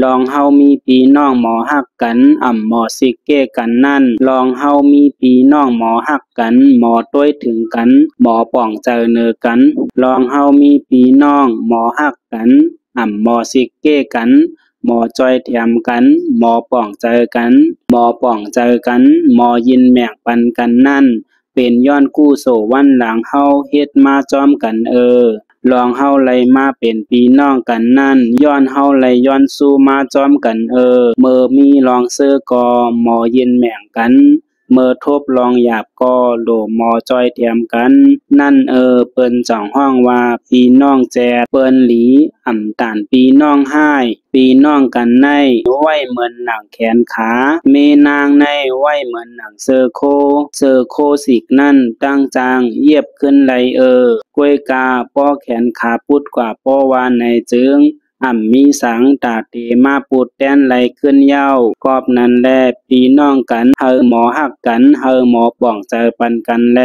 ลองเฮามีพี่น้องหมอฮักกันหมอสิเก้กันนั่นลองเฮามีพี่น้องหมอฮักกันหมอต้วยถึงกันหมอป่องเจอเนอกันลองเฮามีพี่น้องหมอฮักกันหมอสิเก้กันหมอจอยแถมกันหมอป่องเจอกันหมอป่องเจอกันหมอยินแมงปันกันนั่นเป็นย้อนกู้โสวันหลังเฮาเฮ็ดมาจอมกันลองเฮาไลมาเป็นพี่น้องกันนั่นย้อนเฮาไลย้อนสู้มาจอมกันเมื่อมีลองเสื้อกอหมอยินแม่งกันเมื่อทบลองหยาบก็โดหมอจอยเทียมกันนั่นเปิ้นจ่องห้องว่าพี่น้องแจเปิ้นหลีตานพี่น้องห้ายพี่น้องกันในไว้เหมือนหนังแขนขาเมนางในไว้เหมือนหนังเซอโคสิกนั่นตั้งจางเยียบขึ้นไหลกล้วยกาป้อแขนขาปุดกว่าป้อวานในจึงมีสังตาเตมาปูดแต้นไหลขึ้นเย้ากอบนั้นแลพี่น้องกันเฮอหมอฮักกันเฮอหมอป่องเจอปันกันแล